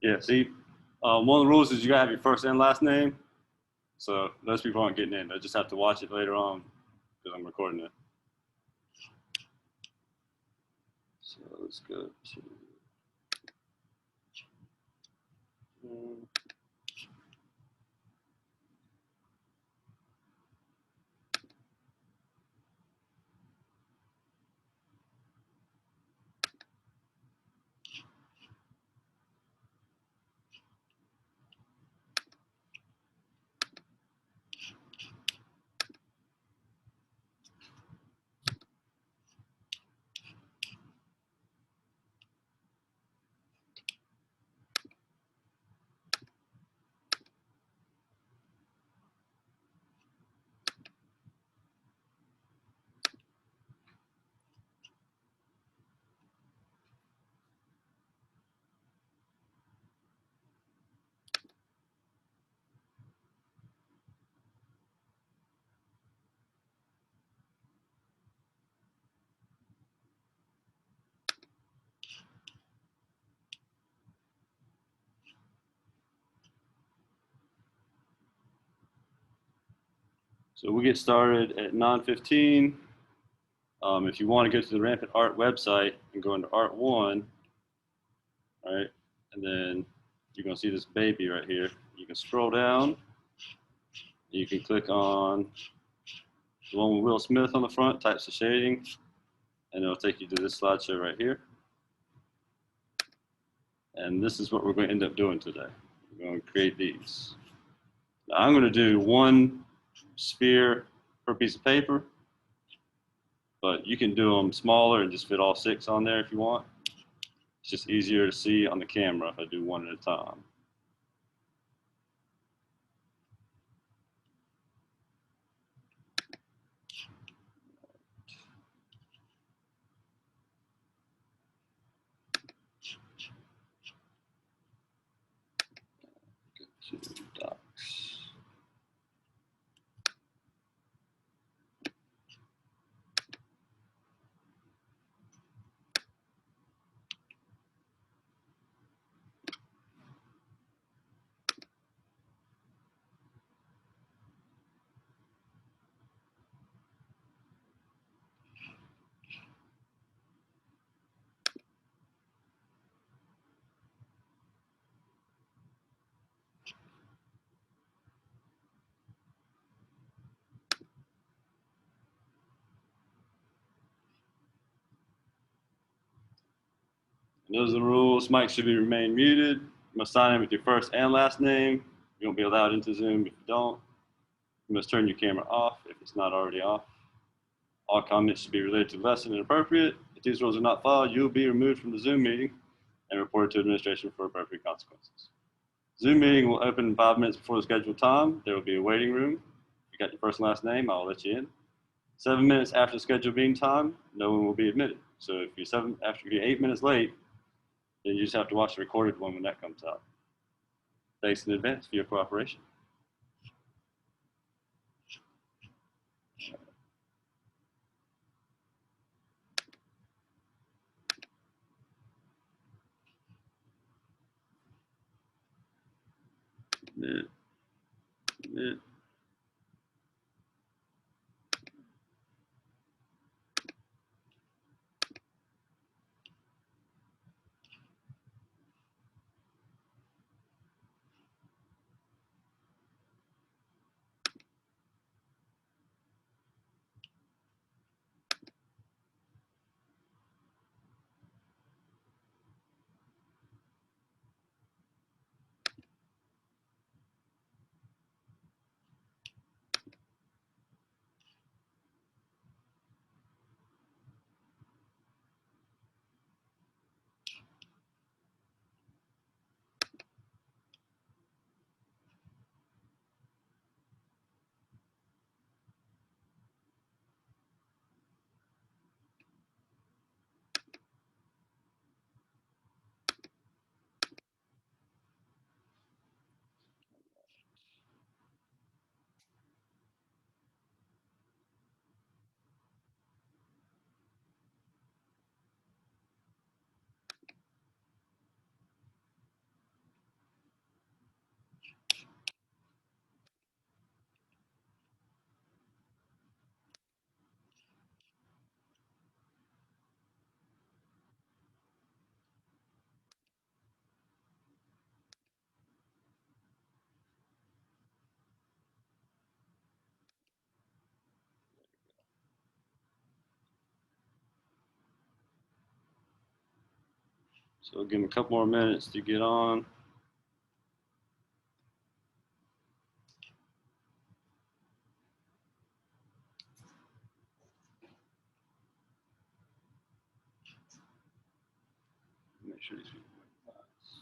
Yeah, see, one of the rules is you gotta have your first and last name. So those people aren't getting in. They just have to watch it later on because I'm recording it. So let's go to. So we get started at 9:15. If you want to go to the Rampant Art website and go into Art 1, right, and then you're going to see this baby right here. You can scroll down. You can click on the one with Will Smith on the front, types of shading, and it'll take you to this slideshow right here. And this is what we're going to end up doing today. We're going to create these. Now I'm going to do one sphere per piece of paper, but you can do them smaller and just fit all 6 on there if you want. It's just easier to see on the camera if I do one at a time. Go to docs. And those are the rules. Mic should remain muted. You must sign in with your first and last name. You won't be allowed into Zoom if you don't. You must turn your camera off if it's not already off. All comments should be related to the lesson and appropriate. If these rules are not followed, you will be removed from the Zoom meeting and reported to administration for appropriate consequences. Zoom meeting will open in 5 minutes before the scheduled time. There will be a waiting room. If you got your first and last name, I'll let you in. 7 minutes after the scheduled meeting time, no one will be admitted. So if you're 8 minutes late, then you just have to watch the recorded one when that comes out. Thanks in advance for your cooperation. Minute. So we'll give them a couple more minutes to get on. Make sure these people are nice.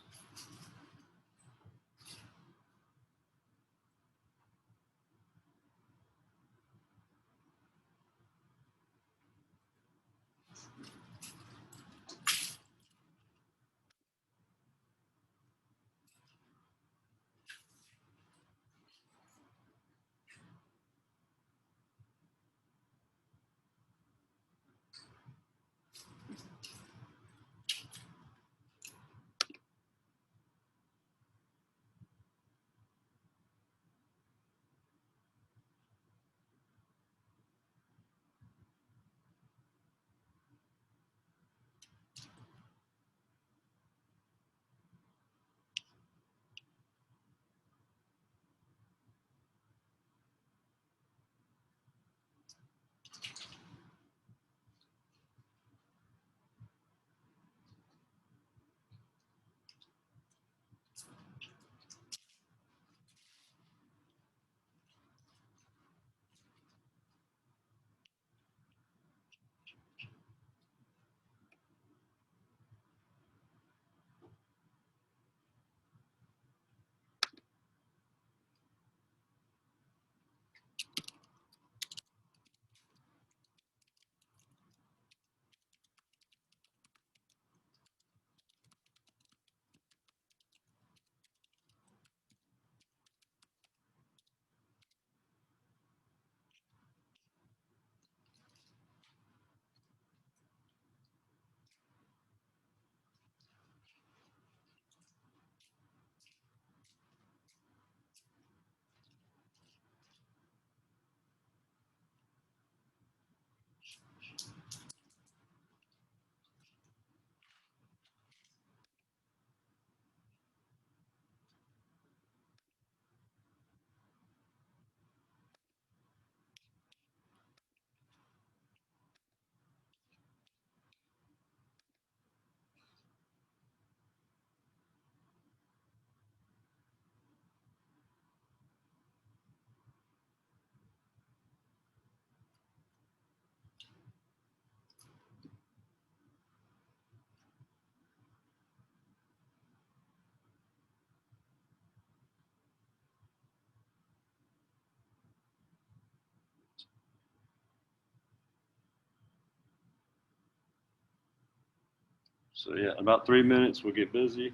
So yeah, about 3 minutes, we'll get busy.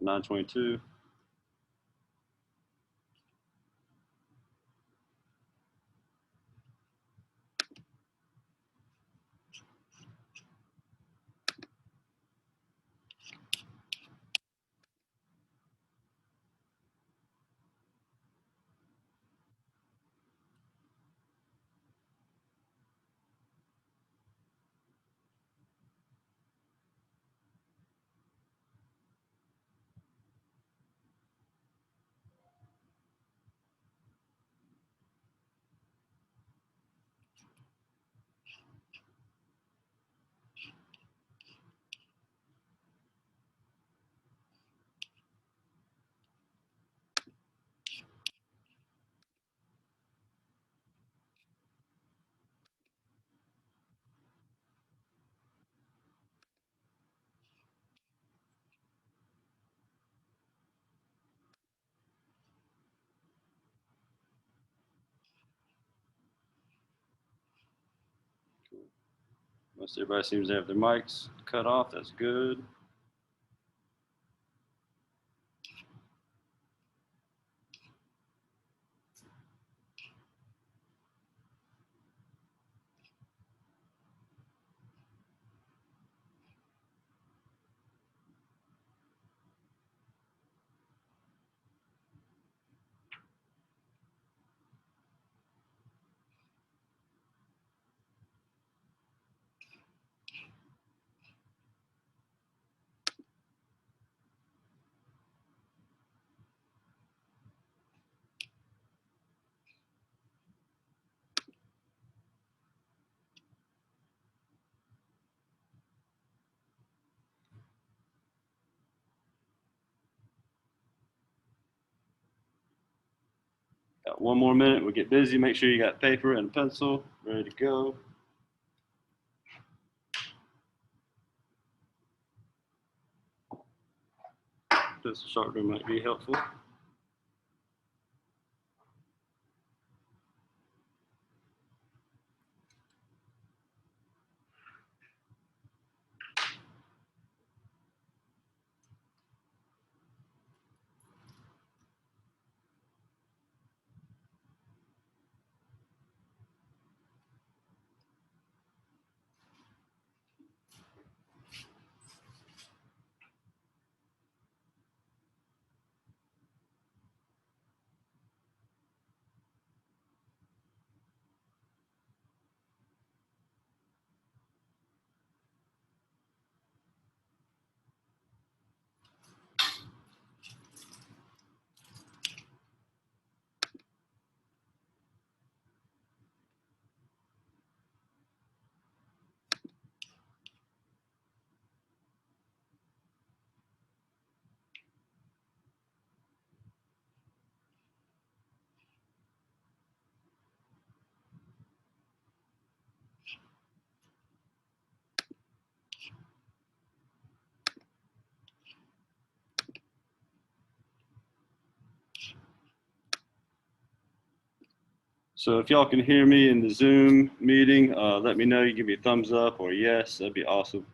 9:22. Cool. Most everybody seems to have their mics cut off. That's good. Got 1 more minute, we'll get busy. Make sure you got paper and a pencil ready to go. This sharpener might be helpful. So if y'all can hear me in the Zoom meeting, let me know. You give me a thumbs up or yes, that'd be awesome.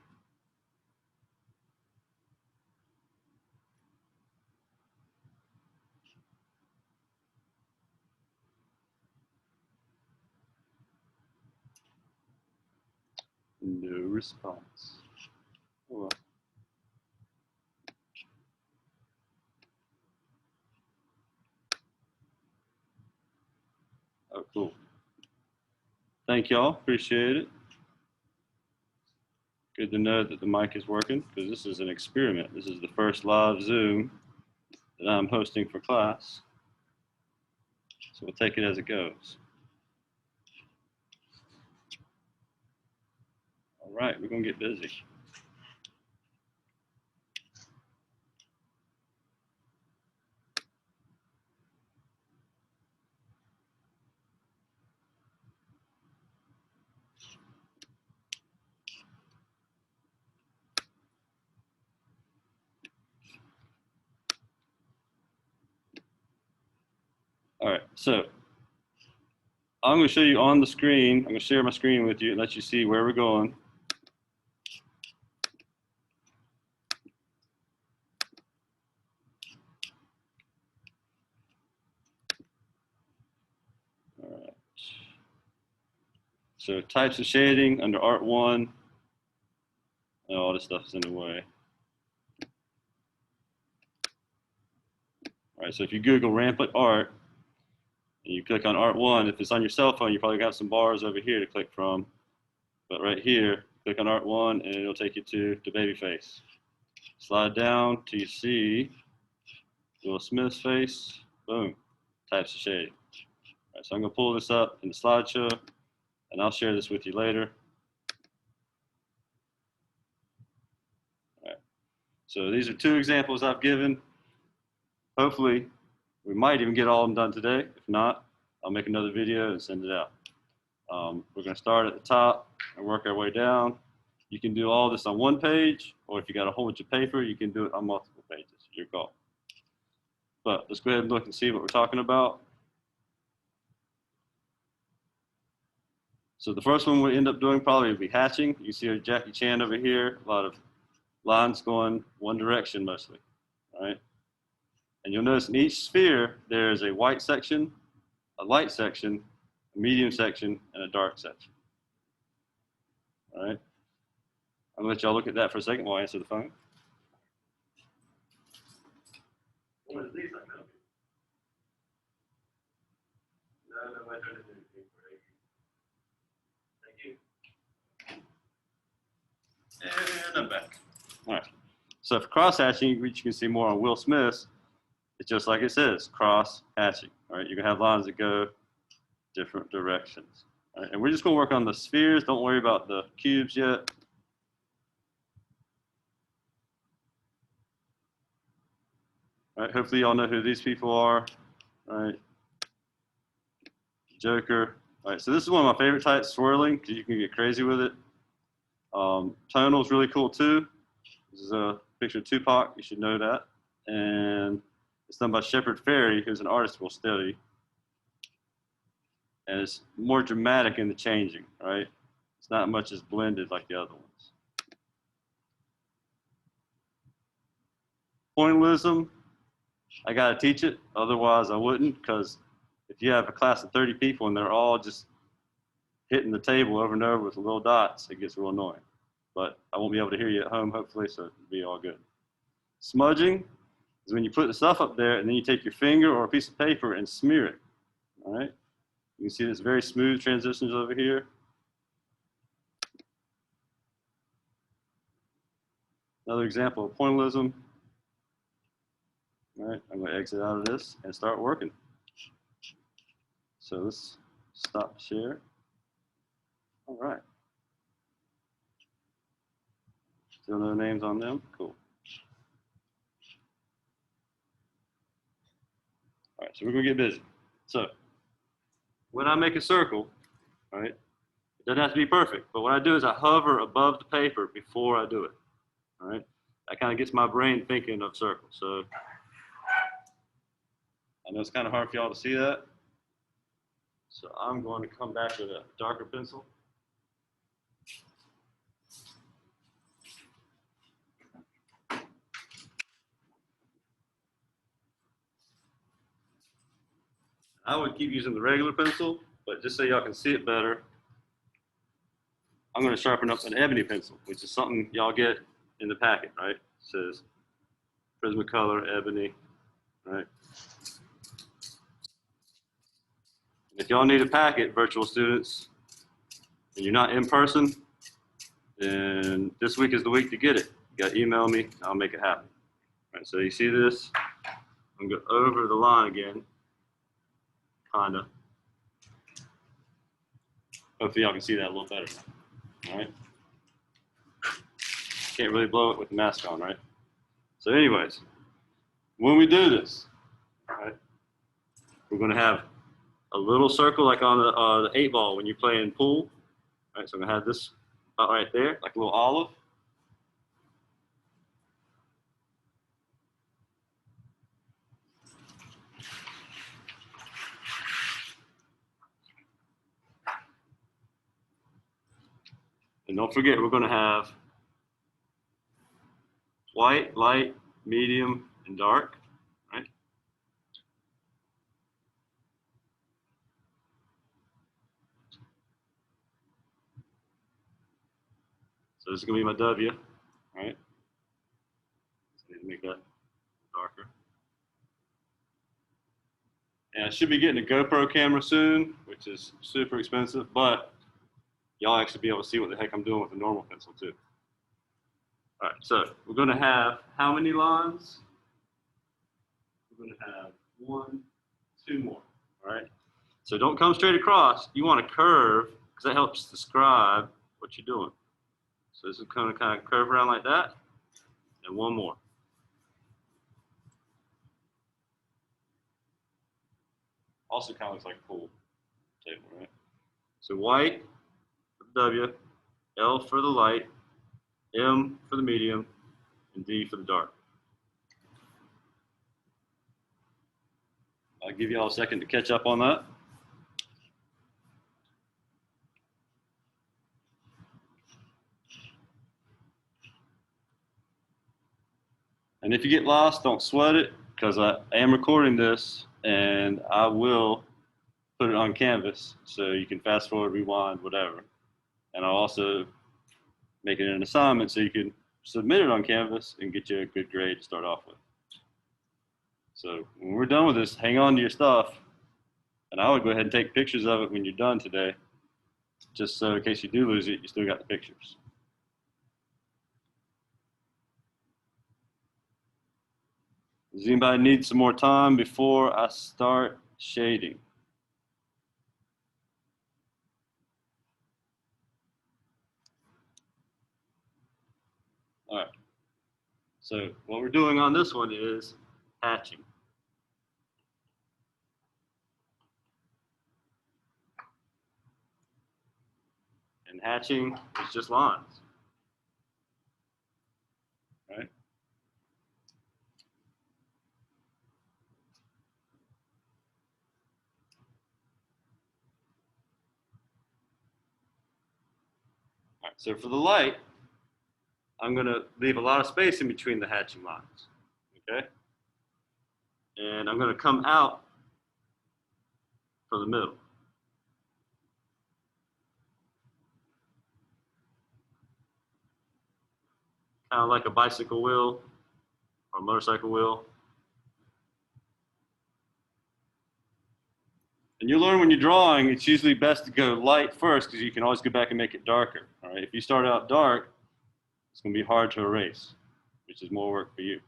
No response. Oh, well. Oh, cool. Thank y'all, appreciate it. Good to know that the mic is working because this is an experiment. This is the first live Zoom that I'm hosting for class. So we'll take it as it goes. All right, we're gonna get busy. All right, so I'm gonna show you on the screen. I'm gonna share my screen with you and let you see where we're going. All right. So types of shading under Art 1. Oh, all this stuff is in the way. All right, so if you Google Rampant Art and you click on Art 1, if it's on your cell phone, you probably got some bars over here to click from. But right here, click on Art 1 and it'll take you to the baby face. Slide down till you see Will Smith's face. Boom, types of shading. All right, so I'm gonna pull this up in the slideshow and I'll share this with you later. All right, so these are 2 examples I've given. Hopefully, we might even get all of them done today. If not, I'll make another video and send it out. We're going to start at the top and work our way down. You can do all this on 1 page, or if you got a whole bunch of paper, you can do it on multiple pages. Your call. But let's go ahead and look and see what we're talking about. So the first one we end up doing probably will be hatching. You see Jackie Chan over here, a lot of lines going one direction mostly, right? And you'll notice in each sphere, there's a white section, a light section, a medium section, and a dark section. All right. I'm gonna let y'all look at that for a second while I answer the phone. What is these? No, I don't do anything for you. Thank you. And I'm back. All right. So for cross hatching, which you can see more on Will Smith's, it's just like it says, cross hatching. All right. You're gonna have lines that go different directions. All right. And we're just gonna work on the spheres. Don't worry about the cubes yet. All right. Hopefully y'all know who these people are. All right. Joker. All right, so this is one of my favorite types, swirling, because you can get crazy with it. Tonal is really cool too. This is a picture of Tupac, you should know that. And it's done by Shepard Fairey, who's an artist we'll study. And it's more dramatic in the changing, right? It's not much as blended like the other ones. Pointillism, I gotta teach it, otherwise I wouldn't, because if you have a class of 30 people and they're all just hitting the table over and over with little dots, it gets real annoying. But I won't be able to hear you at home, hopefully, so it'll be all good. Smudging is when you put the stuff up there and then you take your finger or a piece of paper and smear it, all right? You can see this very smooth transitions over here. Another example of pointillism. All right, I'm gonna exit out of this and start working. So let's stop share. All right. Still no names on them? Cool. All right, so we're gonna get busy. So when I make a circle, all right, it doesn't have to be perfect, but what I do is I hover above the paper before I do it, all right? That kind of gets my brain thinking of circles. So I know it's kind of hard for y'all to see that. So I'm going to come back with a darker pencil. I would keep using the regular pencil, but just so y'all can see it better, I'm going to sharpen up an ebony pencil, which is something y'all get in the packet, right? It says Prismacolor, ebony, right? If y'all need a packet, virtual students, and you're not in person, then this week is the week to get it. You got to email me, I'll make it happen. All right, so you see this? I'm going to go over the line again, kinda. Hopefully y'all can see that a little better now, all right? Can't really blow it with the mask on, right? So anyways, when we do this, all right, we're going to have a little circle like on the 8-ball when you're playing pool. All right, so I'm going to have this about right there, like a little olive. And don't forget, we're going to have white, light, medium, and dark, right? So this is going to be my W, right? Just need to make that darker. And I should be getting a GoPro camera soon, which is super expensive, but y'all actually be able to see what the heck I'm doing with a normal pencil too. All right, so we're going to have how many lines? We're going to have 1, 2 more, all right? So don't come straight across. You want to curve because that helps describe what you're doing. So this is going to kind of curve around like that, and 1 more. Also kind of looks like a pool table, right? So white for the W, L for the light, M for the medium, and D for the dark. I'll give you all a second to catch up on that. And if you get lost, don't sweat it, because I am recording this and I will put it on Canvas so you can fast forward, rewind, whatever. And I'll also make it an assignment so you can submit it on Canvas and get you a good grade to start off with. So when we're done with this, hang on to your stuff. And I would go ahead and take pictures of it when you're done today, just so in case you do lose it, you still got the pictures. Does anybody need some more time before I start shading? All right. So what we're doing on this one is hatching. And hatching is just lines. Right? All right, so for the light, I'm going to leave a lot of space in between the hatching lines. Okay? And I'm going to come out from the middle. Kind of like a bicycle wheel or a motorcycle wheel. And you learn when you're drawing, it's usually best to go light first because you can always go back and make it darker. All right? If you start out dark, it's going to be hard to erase, which is more work for you.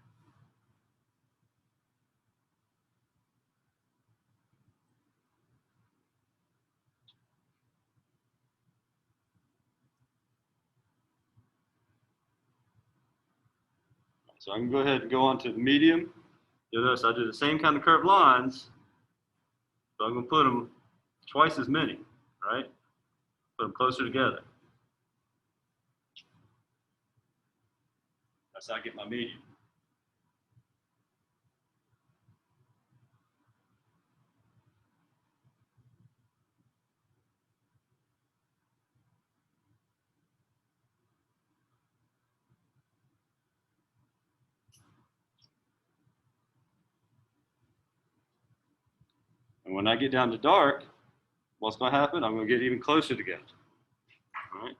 So I can go ahead and go on to the medium. You'll notice I do the same kind of curved lines, but I'm going to put them twice as many, right? Put them closer together. That's how I get my medium. And when I get down to dark, what's going to happen? I'm going to get even closer together. All right?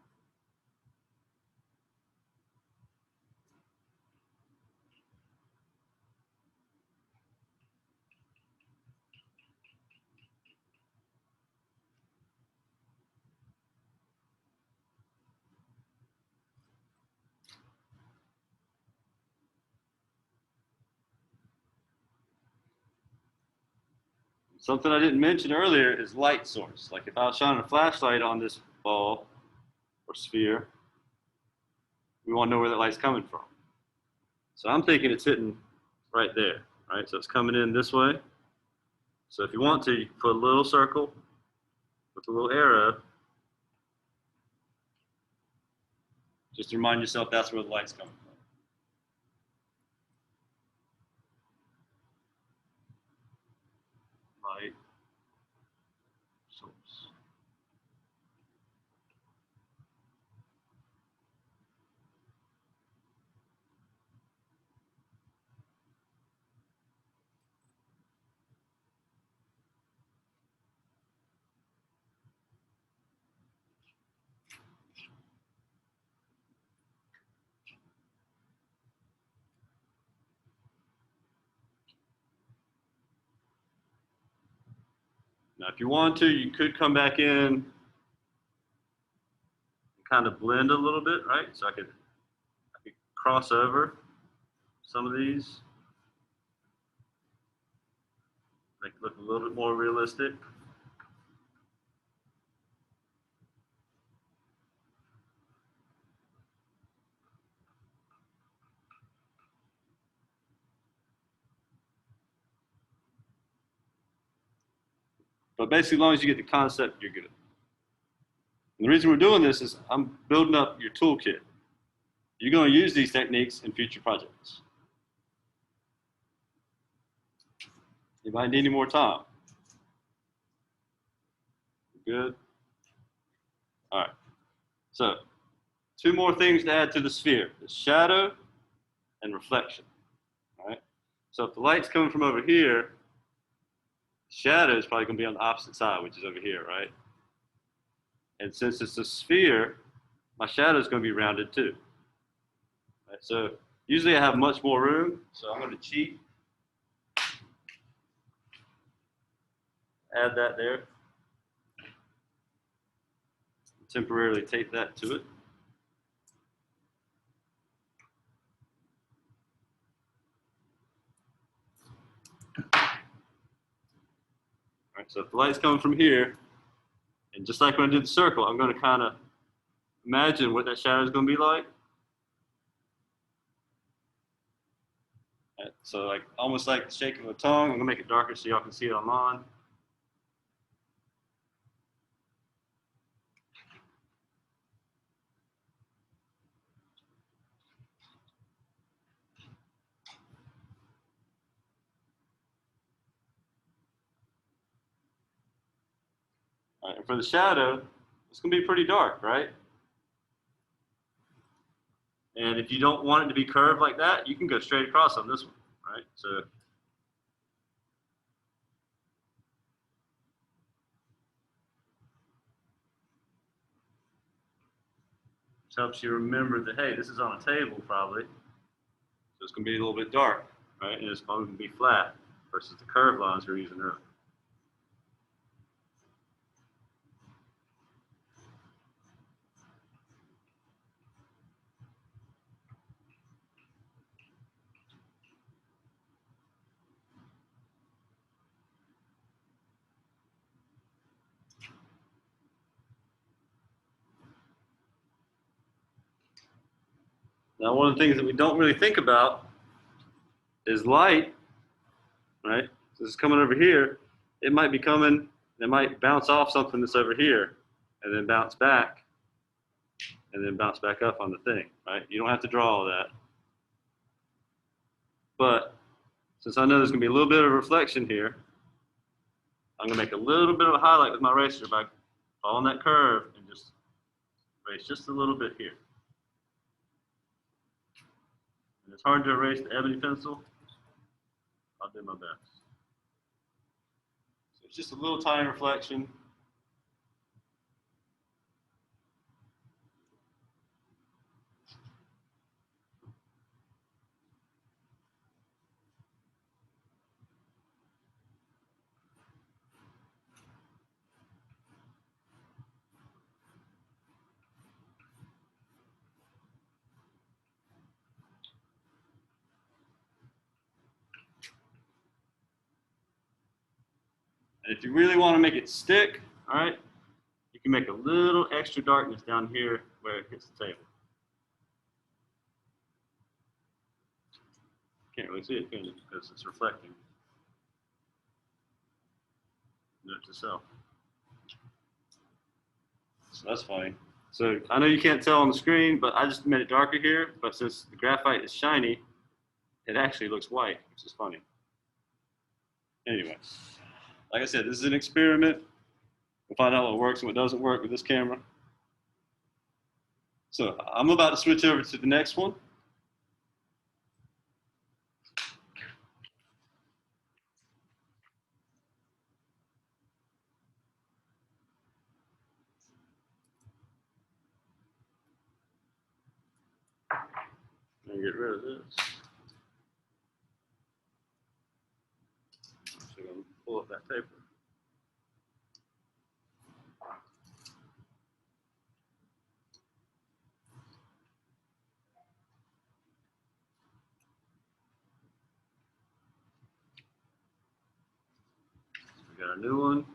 Something I didn't mention earlier is light source. Like if I was shining a flashlight on this ball or sphere, we want to know where that light's coming from. So I'm thinking it's hitting right there, right? So it's coming in this way. So if you want to, you can put a little circle with a little arrow. Just to remind yourself that's where the light's coming from. Light source. Now, if you want to, you could come back in and kind of blend a little bit, right? So I could cross over some of these, make it look a little bit more realistic. But basically, as long as you get the concept, you're good. And the reason we're doing this is I'm building up your toolkit. You're going to use these techniques in future projects. Anybody need any more time? Good? All right. So, two more things to add to the sphere. The shadow and reflection. All right? So if the light's coming from over here, shadow is probably going to be on the opposite side, which is over here, right? And since it's a sphere, my shadow is going to be rounded too. Right? So usually I have much more room, so I'm going to cheat. Add that there. Temporarily tape that to it. All right, so if the light's coming from here, and just like when I did the circle, I'm going to kind of imagine what that shadow is going to be like. Right, so like almost like the shaking of a tongue. I'm going to make it darker so y'all can see it online. All right, and for the shadow, it's going to be pretty dark, right? And if you don't want it to be curved like that, you can go straight across on this one, right? So this helps you remember that, hey, this is on a table probably. So it's going to be a little bit dark, right? And it's probably going to be flat versus the curved lines we're using earlier. Now, one of the things that we don't really think about is light, right? So it's coming over here. It might be coming, it might bounce off something that's over here and then bounce back and then bounce back up on the thing, right? You don't have to draw all that. But since I know there's going to be a little bit of reflection here, I'm going to make a little bit of a highlight with my eraser by following that curve and just erase just a little bit here. And it's hard to erase the ebony pencil. I'll do my best. So it's just a little tiny reflection. And if you really want to make it stick, all right, you can make a little extra darkness down here where it hits the table. Can't really see it, can you? Because it's reflecting. Note to self. So that's funny. So I know you can't tell on the screen, but I just made it darker here. But since the graphite is shiny, it actually looks white, which is funny. Anyway, like I said, this is an experiment. We'll find out what works and what doesn't work with this camera. So I'm about to switch over to the next one. And get rid of this. So I'm going to pull up that paper. We got a new one,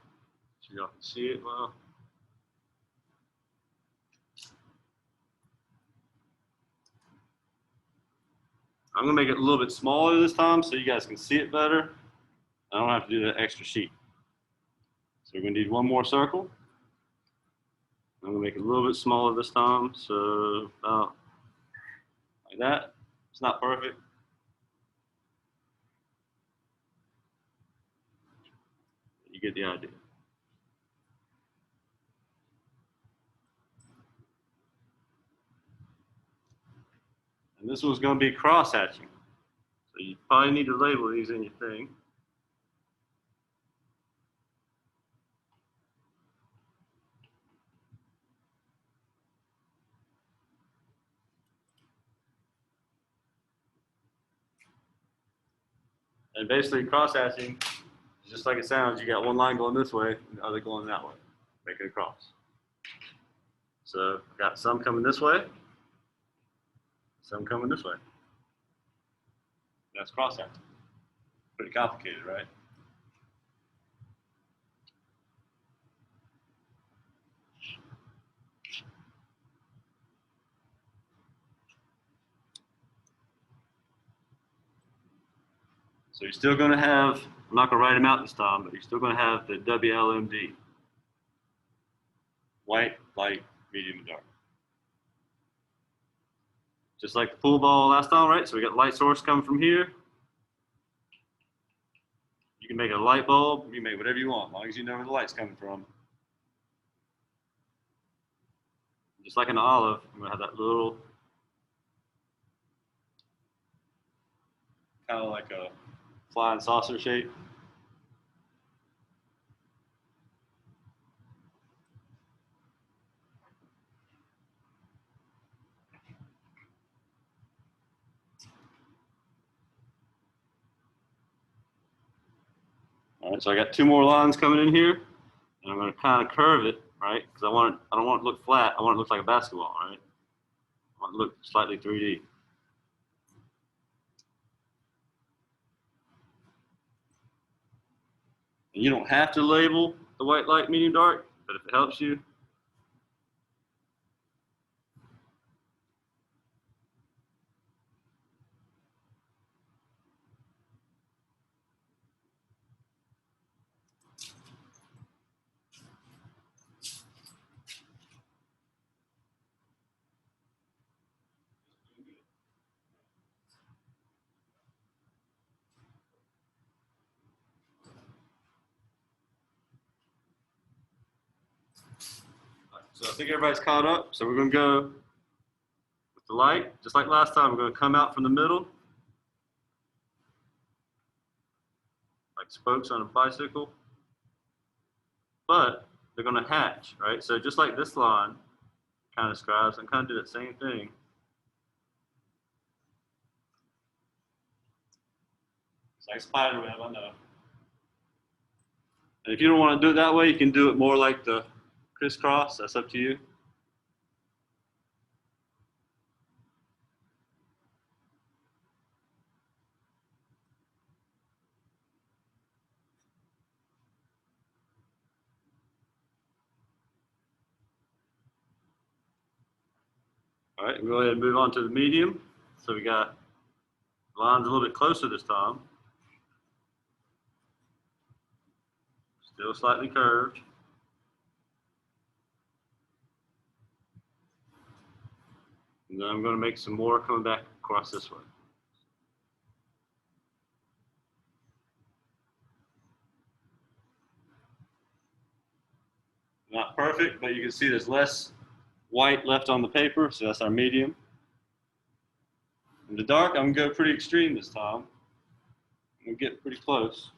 so y'all can see it well. I'm gonna make it a little bit smaller this time so you guys can see it better. I don't have to do that extra sheet. So we're gonna need one more circle. I'm gonna make it a little bit smaller this time, so about like that. It's not perfect. You get the idea. And this one's going to be cross-hatching. So you probably need to label these in your thing. And basically cross-hatching, just like it sounds, you got one line going this way and the other going that way, making a cross. So I've got some coming this way, some coming this way. That's cross-hatching. Pretty complicated, right? So you're still going to have, I'm not going to write them out this time, but you're still going to have the WLMD. White, light, medium, and dark. Just like the pool ball last time, right? So we got light source coming from here. You can make a light bulb, you can make whatever you want, as long as you know where the light's coming from. Just like an olive, I'm gonna have that little, kind of like a flying saucer shape. All right, so I got 2 more lines coming in here, and I'm going to kind of curve it, right? Because I don't want it to look flat. I want it to look like a basketball, right? I want it to look slightly 3D. And you don't have to label the white, light, medium, dark, but if it helps you. So I think everybody's caught up. So we're going to go with the light, just like last time. We're going to come out from the middle, like spokes on a bicycle. But they're going to hatch, right? So just like this line kind of describes, I'm kind of do that same thing. It's like spider web, I know. And if you don't want to do it that way, you can do it more like the crisscross. That's up to you. All right, go ahead and move on to the medium. So we got lines a little bit closer this time. Still slightly curved. And then I'm going to make some more coming back across this way. Not perfect, but you can see there's less white left on the paper, so that's our medium. In the dark, I'm going to go pretty extreme this time. I'm going to get pretty close.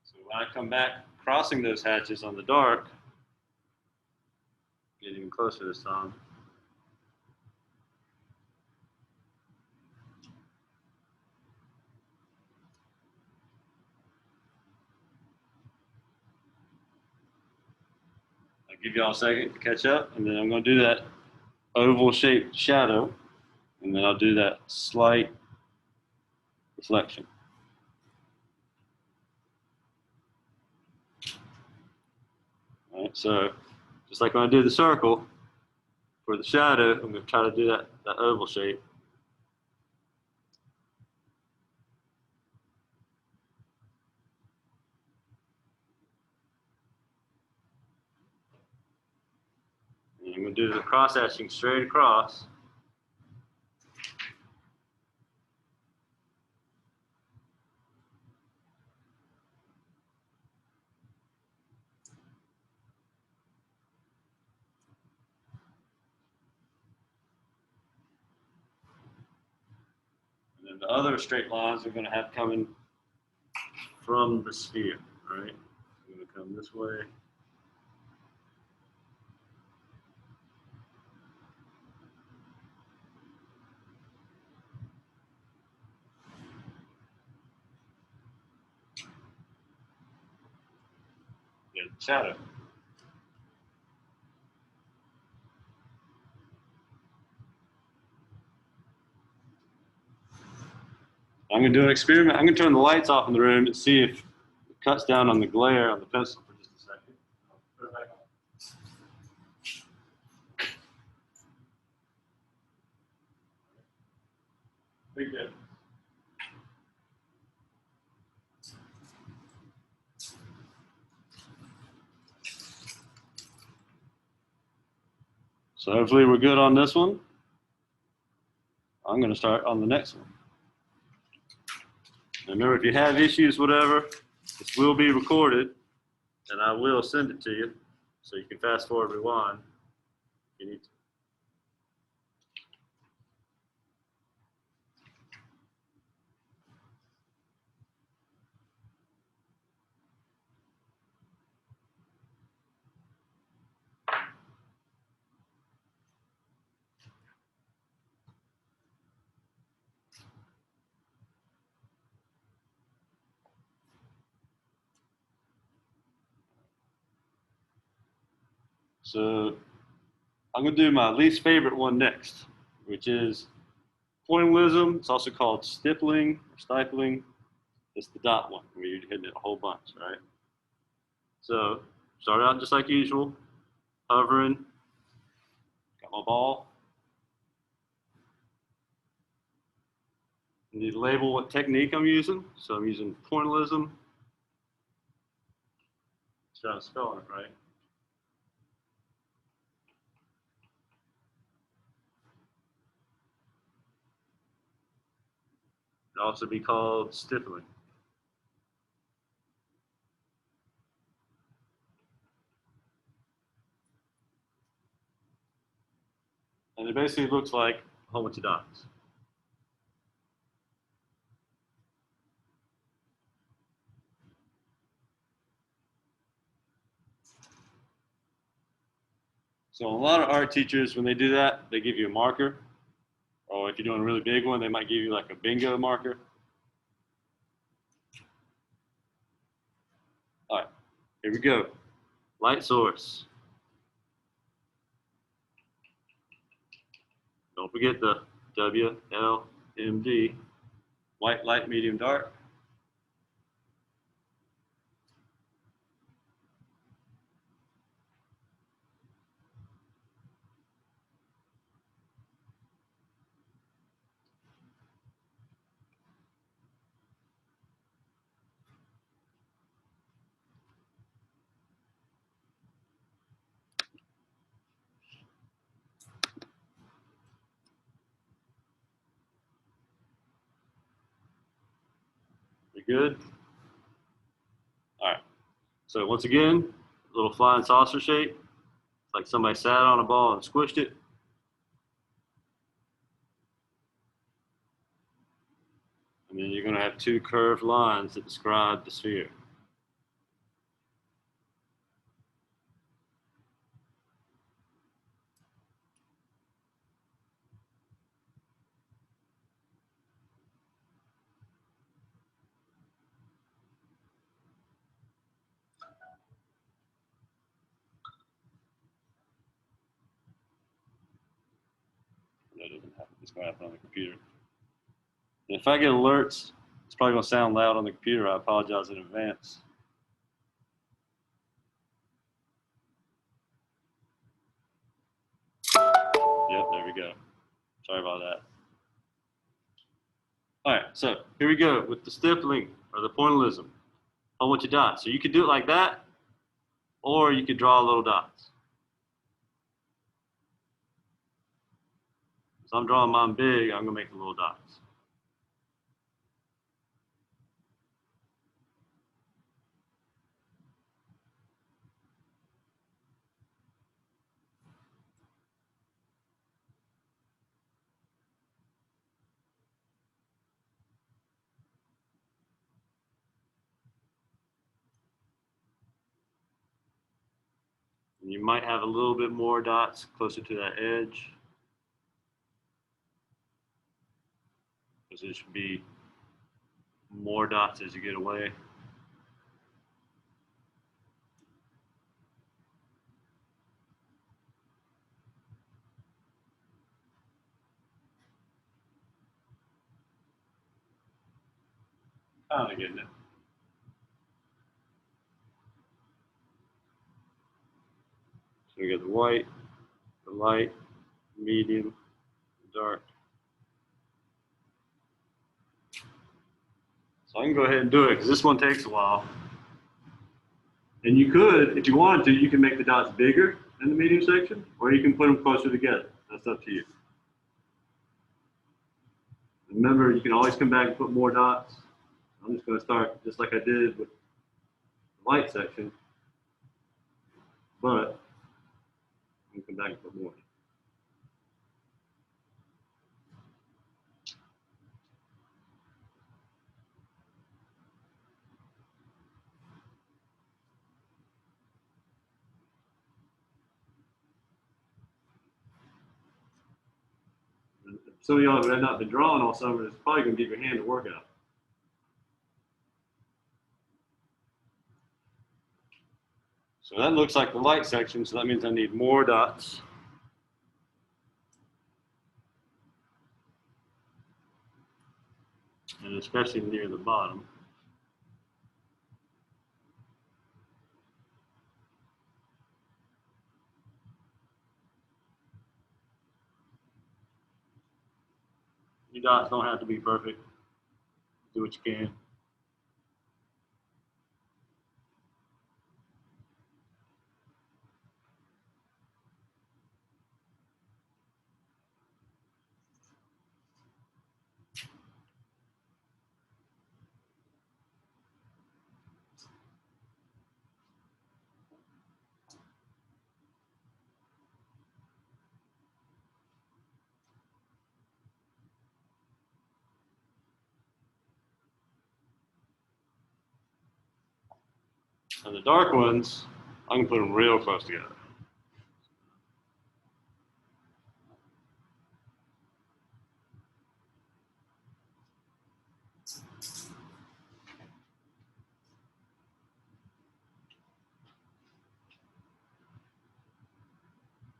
So when I come back, crossing those hatches on the dark, get even closer this time. I'll give y'all a second to catch up, and then I'm going to do that oval shaped shadow, and then I'll do that slight reflection. All right, so just like when I do the circle, for the shadow, I'm going to try to do that oval shape. And I'm going to do the cross hatching straight across. And then the other straight lines are going to have coming from the sphere, right? I'm going to come this way. Get shadow. I'm going to do an experiment. I'm going to turn the lights off in the room and see if it cuts down on the glare on the pencil for just a second. I'll put it back on. Big difference. So hopefully we're good on this one. I'm going to start on the next one. And remember, if you have issues, whatever, this will be recorded, and I will send it to you, so you can fast forward, rewind if you need to. So I'm going to do my least favorite one next, which is pointillism. It's also called stippling or stifling. It's the dot one, where you're hitting it a whole bunch, right? So start out just like usual, hovering. Got my ball. I need to label what technique I'm using. So I'm using pointillism. Try to spell it right. It also be called stippling. And it basically looks like a whole bunch of dots. So a lot of art teachers, when they do that, they give you a marker. Or if you're doing a really big one, they might give you like a bingo marker. All right, here we go. Light source. Don't forget the WLMD. White, light, medium, dark. We good? All right. So once again, little flying saucer shape. It's like somebody sat on a ball and squished it. And then you're going to have two curved lines that describe the sphere. That doesn't happen. It's going to happen on the computer. And if I get alerts, it's probably going to sound loud on the computer. I apologize in advance. Yep, there we go. Sorry about that. All right, so here we go with the stippling or the pointillism. I want your dots. So you could do it like that, or you could draw little dots. So I'm drawing mine big, I'm gonna make the little dots. And you might have a little bit more dots closer to that edge, because there should be more dots as you get away. Kind of getting it. So we got the white, the light, medium, dark. So I can go ahead and do it because this one takes a while. And you could, if you wanted to, you can make the dots bigger in the medium section, or you can put them closer together. That's up to you. Remember, you can always come back and put more dots. I'm just going to start just like I did with the light section, but I'm going to come back and put more. Some of y'all who have not been drawing all summer, it's probably going to give your hand a workout. So that looks like the light section, so that means I need more dots. And especially near the bottom. Your dots don't have to be perfect. Do what you can. And the dark ones, I can put them real close together.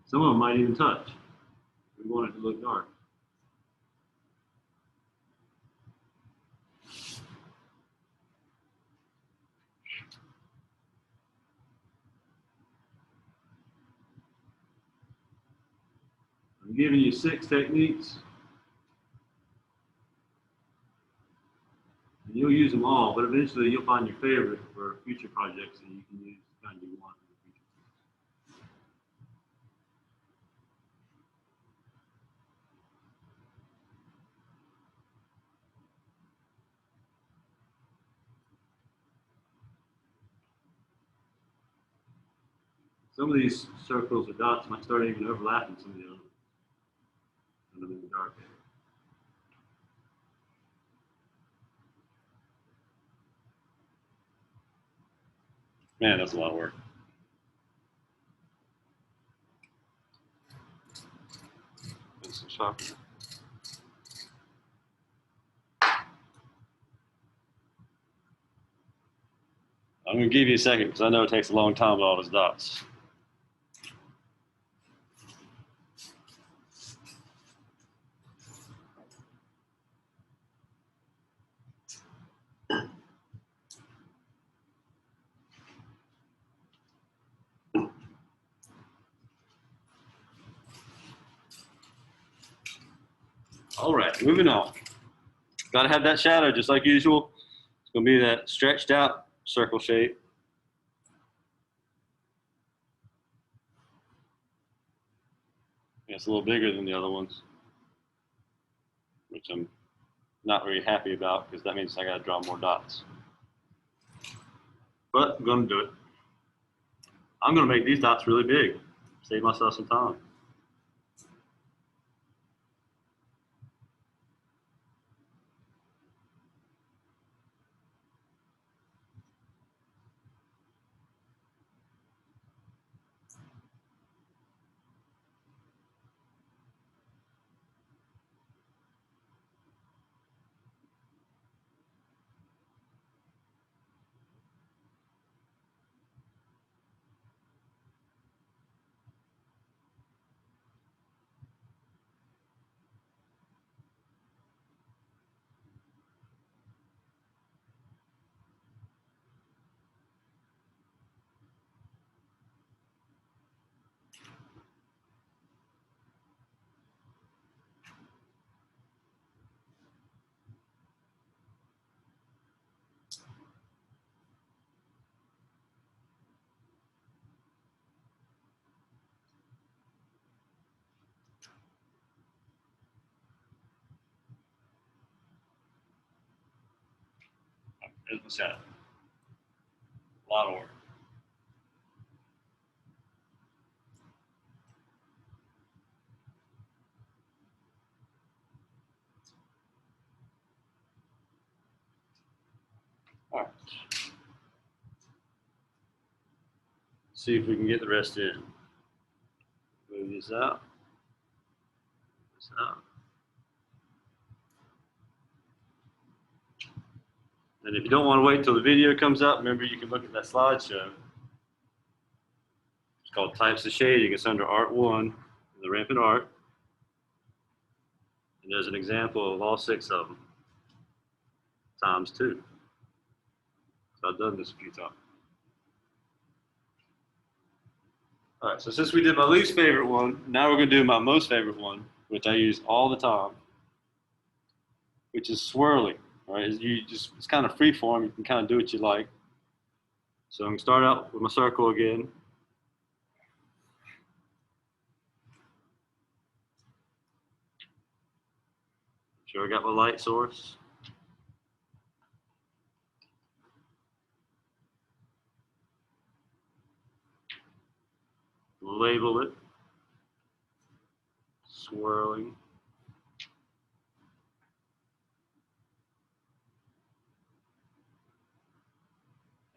Some of them might even touch. We want it to look dark. I'm giving you 6 techniques. And you'll use them all, but eventually you'll find your favorite for future projects that you can use the kind you want in the future. Some of these circles or dots might start even overlapping some of the others. And then in the dark area. Man, that's a lot of work. Some sharpener. I'm going to give you a second because I know it takes a long time with all those dots. All right, moving on. Got to have that shadow just like usual. It's going to be that stretched out circle shape. Yeah, it's a little bigger than the other ones, which I'm not very happy about because that means I got to draw more dots. But I'm going to do it. I'm going to make these dots really big, save myself some time. There's my shadow. A lot of work. All right. See if we can get the rest in. Move this out. This out. And if you don't want to wait until the video comes up, remember you can look at that slideshow. It's called Types of Shading. It's under Art 1 in the Rampant Art. And there's an example of all 6 of them times 2. So I've done this a few times. All right, so since we did my least favorite one, now we're going to do my most favorite one, which I use all the time, which is swirling. Right? It's kind of free form. You can kind of do what you like. So I'm going to start out with my circle again. Make sure I got my light source. Label it. Swirling.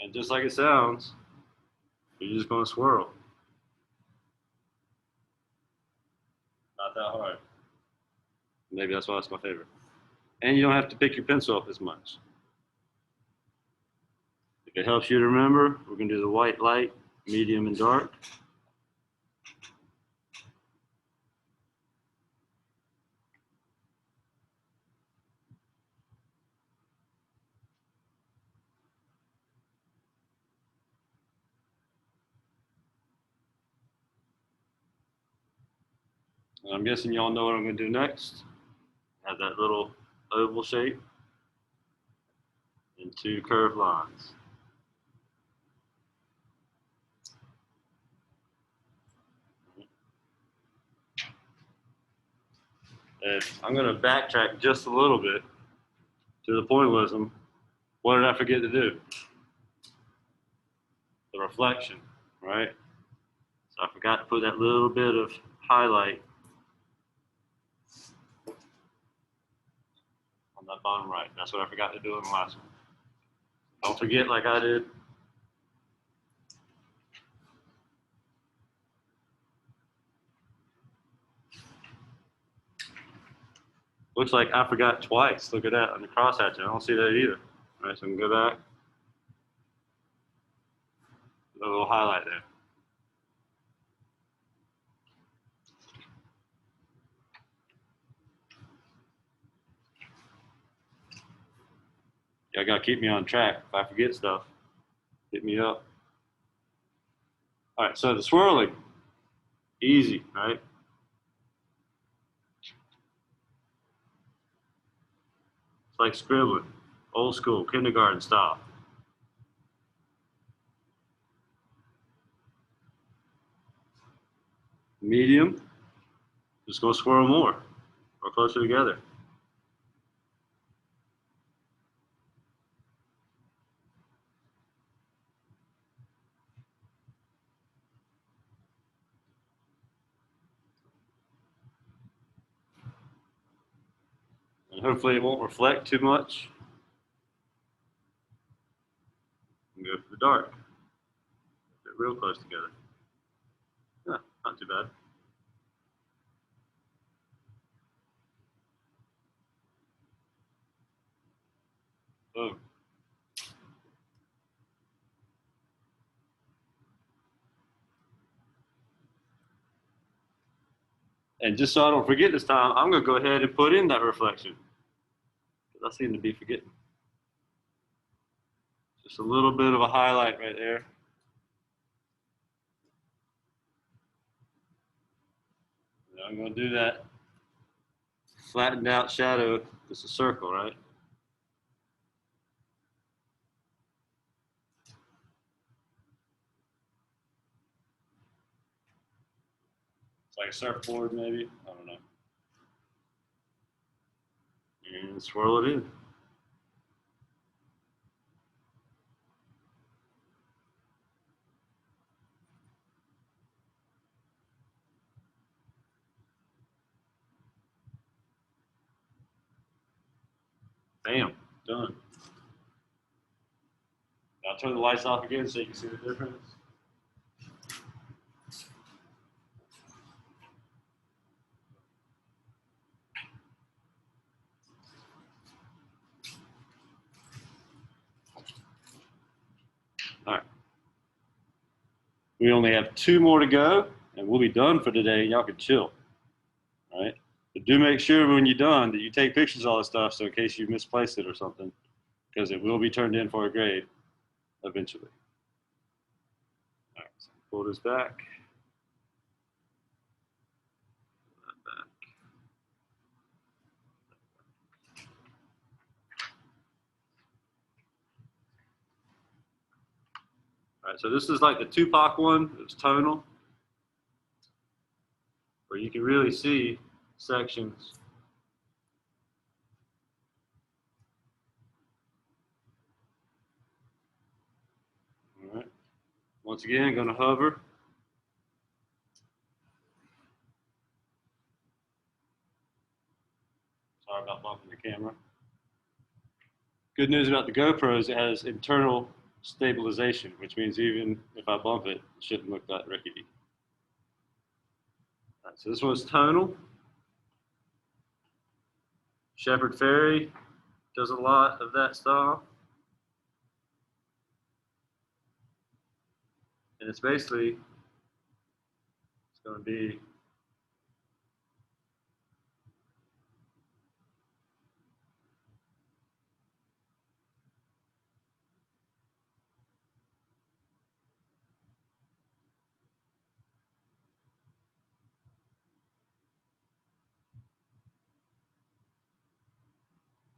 And just like it sounds, you're just going to swirl. Not that hard. Maybe that's why it's my favorite. And you don't have to pick your pencil up as much. If it helps you to remember, we're going to do the white, light, medium, and dark. And I'm guessing y'all know what I'm going to do next. Have that little oval shape and 2 curved lines. And I'm going to backtrack just a little bit to the pointillism. What did I forget to do? The reflection, right? So I forgot to put that little bit of highlight on that bottom right. That's what I forgot to do in the last one. Don't forget like I did. Looks like I forgot twice. Look at that on the crosshatching. I don't see that either. All right, so I'm going to go back. A little highlight there. Y'all got to keep me on track. If I forget stuff, hit me up. All right, so the swirling, easy, right? It's like scribbling, old school, kindergarten style. Medium, just go swirl more or closer together. And hopefully it won't reflect too much. And go for the dark. Get real close together. Yeah, not too bad. Boom. And just so I don't forget this time, I'm going to go ahead and put in that reflection. Because I seem to be forgetting. Just a little bit of a highlight right there. And I'm going to do that flattened out shadow. It's a circle, right? It's like a surfboard, maybe. I don't know. And swirl it in. Bam, done. Now turn the lights off again so you can see the difference. All right. We only have 2 more to go, and we'll be done for today. Y'all can chill. All right. But do make sure when you're done that you take pictures of all this stuff, so in case you misplaced it or something, because it will be turned in for a grade eventually. All right. So pull this back. All right, so this is like the Tupac one. It's tonal, where you can really see sections. All right. Once again, going to hover. Sorry about bumping the camera. Good news about the GoPro is it has internal stabilization, which means even if I bump it, it shouldn't look that rickety. All right, so this one's tonal. Shepard Fairey does a lot of that style. And it's basically, it's going to be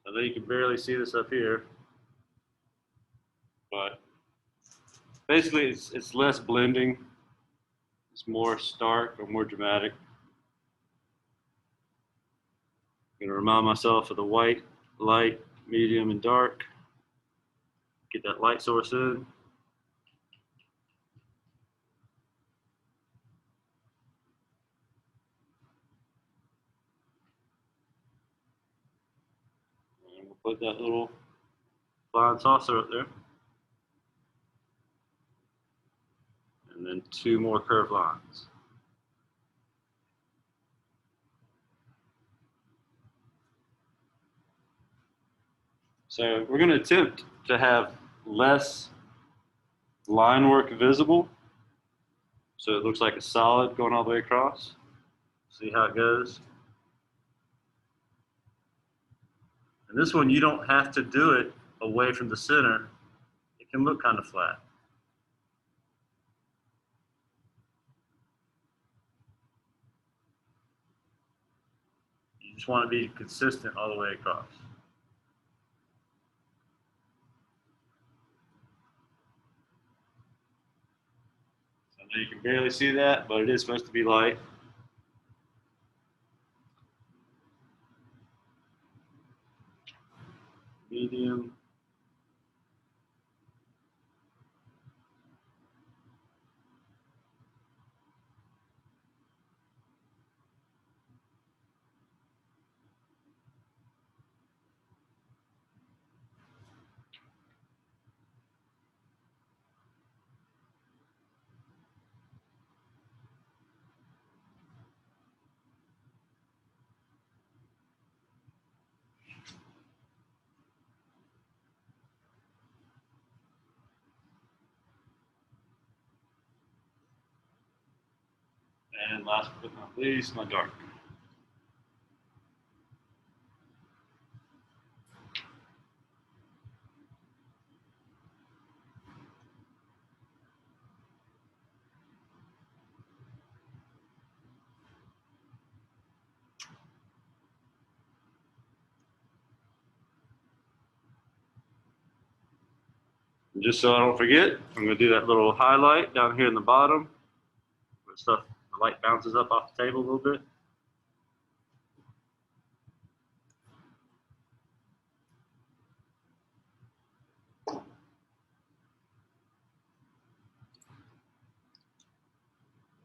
I know you can barely see this up here, but basically it's less blending. It's more stark or more dramatic. I'm gonna remind myself of the white, light, medium, and dark. Get that light source in. And we'll put that little flying saucer up there. And then 2 more curved lines. So we're going to attempt to have less line work visible, so it looks like a solid going all the way across. See how it goes. And this one, you don't have to do it away from the center. It can look kind of flat. You just want to be consistent all the way across. I know you can barely see that, but it is supposed to be light. Medium. And last but not least, my dark. And just so I don't forget, I'm going to do that little highlight down here in the bottom where stuff, the light bounces up off the table a little bit.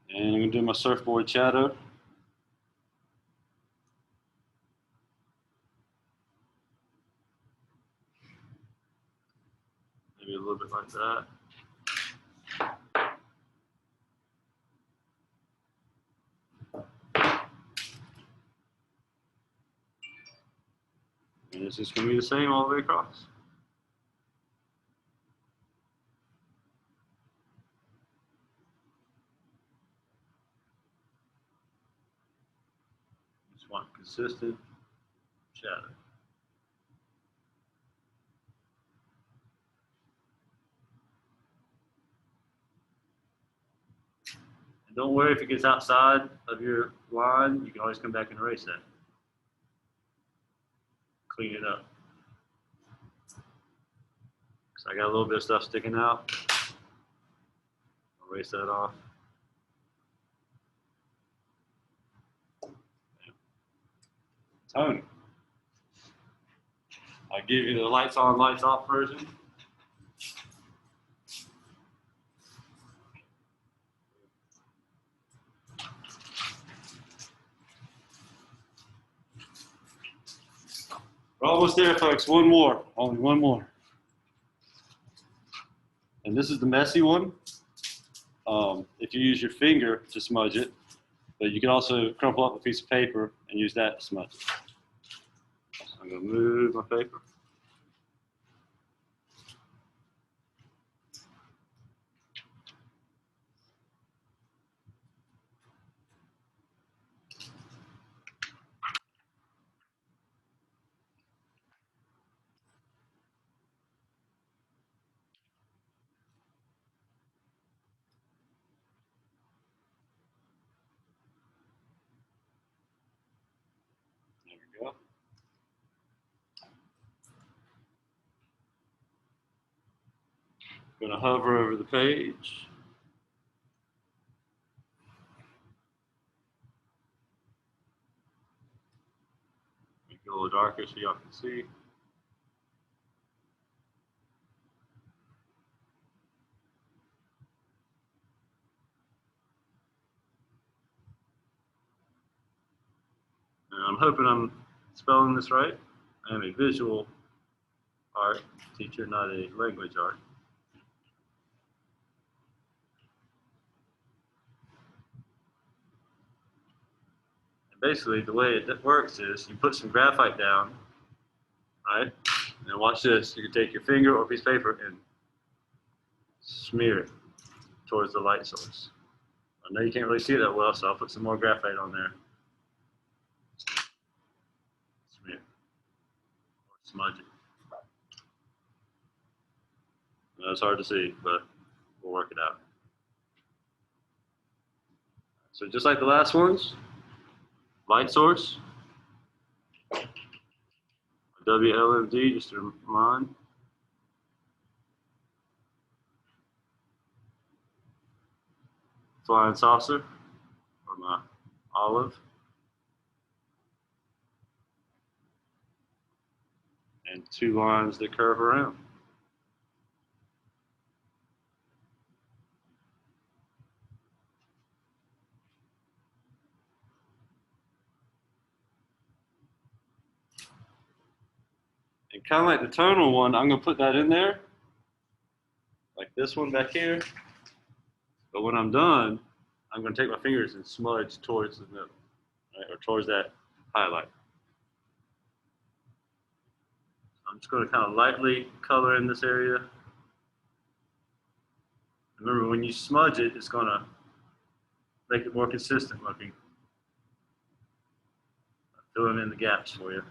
And I'm going to do my surfboard shadow. Maybe a little bit like that. And it's just going to be the same all the way across. Just want consistent shadow. And don't worry if it gets outside of your line, you can always come back and erase that. Clean it up. So I got a little bit of stuff sticking out. Erase that off. Tone. I give you the lights on, lights off version. We're almost there, folks. One more. Only one more. And this is the messy one. If you use your finger to smudge it, but you can also crumple up a piece of paper and use that to smudge it. So I'm going to move my paper. There we go. I'm going to hover over the page. Make it a little darker so y'all can see. And I'm hoping I'm spelling this right. I am a visual art teacher, not a language art. And basically, the way it works is you put some graphite down, right? And watch this. You can take your finger or a piece of paper and smear it towards the light source. I know you can't really see it that well, so I'll put some more graphite on there. Smear or smudge it. I know it's hard to see, but we'll work it out. So just like the last ones, light source, WLMD, just to remind. Flying saucer, or my olive. And two lines that curve around. And kind of like the tonal one, I'm going to put that in there, like this one back here. But when I'm done, I'm going to take my fingers and smudge towards the middle, right, or towards that highlight. I'm just going to kind of lightly color in this area. Remember, when you smudge it, it's going to make it more consistent looking. Filling in the gaps for you.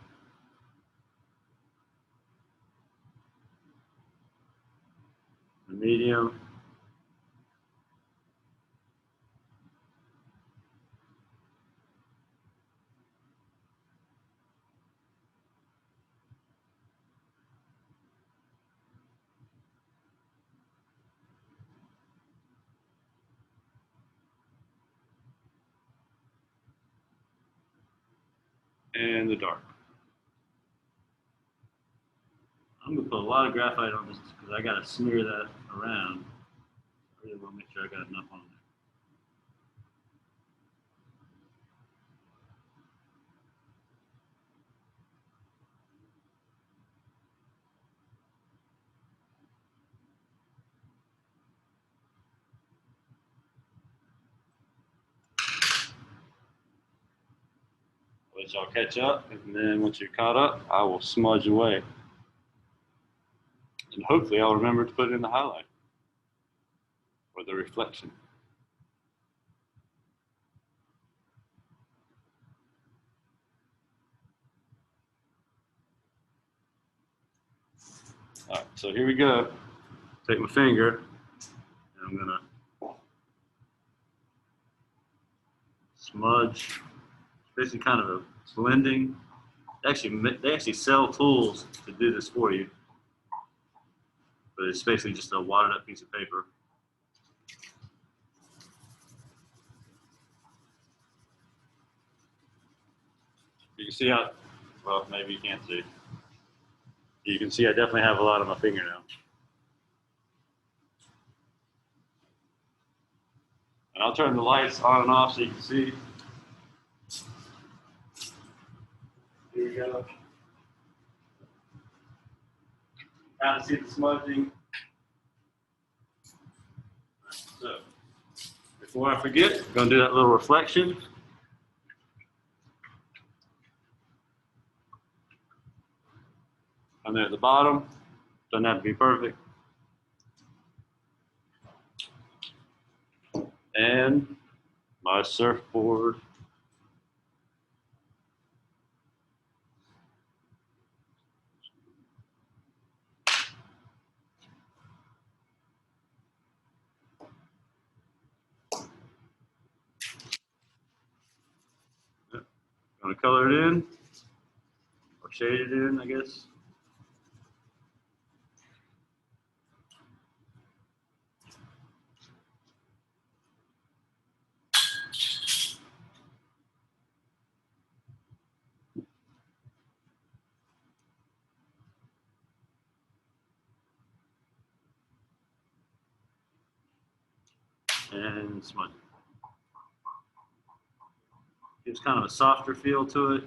The medium. And the dark. I'm going to put a lot of graphite on this because I got to smear that around. I really want to make sure I got enough on there. let y'all catch up, and then once you're caught up, I will smudge away. And hopefully I'll remember to put it in the highlight or the reflection. All right, so here we go. Take my finger, and I'm gonna smudge. It's basically kind of a blending. They actually sell tools to do this for you, but it's basically just a wadded up piece of paper. You can see how, well, maybe you can't see. You can see I definitely have a lot on my finger now. And I'll turn the lights on and off so you can see. Here we go. Kind of see the smudging. So, before I forget, I'm going to do that little reflection. I'm there at the bottom. Doesn't have to be perfect. And my surfboard. Going to color it in, or shade it in, I guess. And smudge it. Gives kind of a softer feel to it.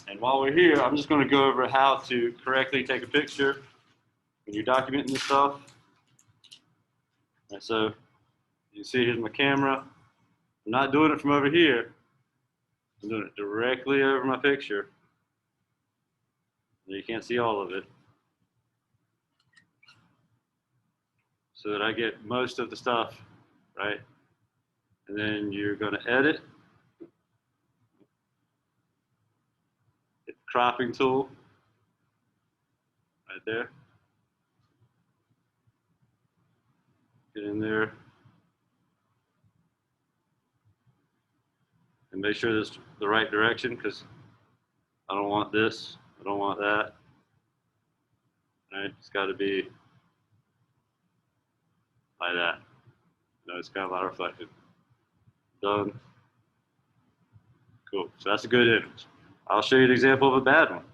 And while we're here, I'm just going to go over how to correctly take a picture when you're documenting this stuff. And so you can see here's my camera. I'm not doing it from over here. I'm doing it directly over my picture. You can't see all of it. So that I get most of the stuff, right? And then you're going to edit. Hit the cropping tool right there. Get in there. And make sure this is the right direction, because I don't want this. I don't want that. Right? It's got to be like that. No, it's kind of not reflected. Done. Cool. So that's a good image. I'll show you an example of a bad one.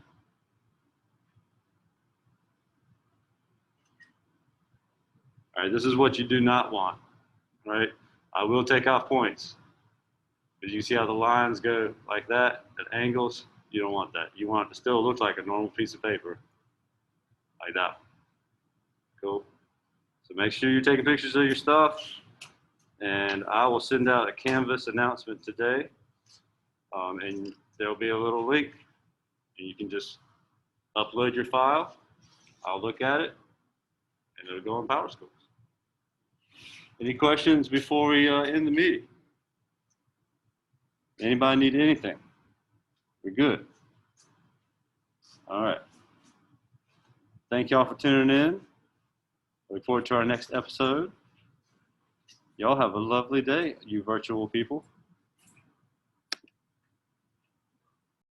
All right, this is what you do not want, right? I will take off points. Because you see how the lines go like that at angles? You don't want that. You want it to still look like a normal piece of paper, like that. Cool. So make sure you're taking pictures of your stuff, and I will send out a Canvas announcement today, and there'll be a little link, and you can just upload your file. I'll look at it, and it'll go on PowerSchool. Any questions before we end the meeting? Anybody need anything? We're good. All right. Thank y'all for tuning in. Look forward to our next episode. Y'all have a lovely day, you virtual people.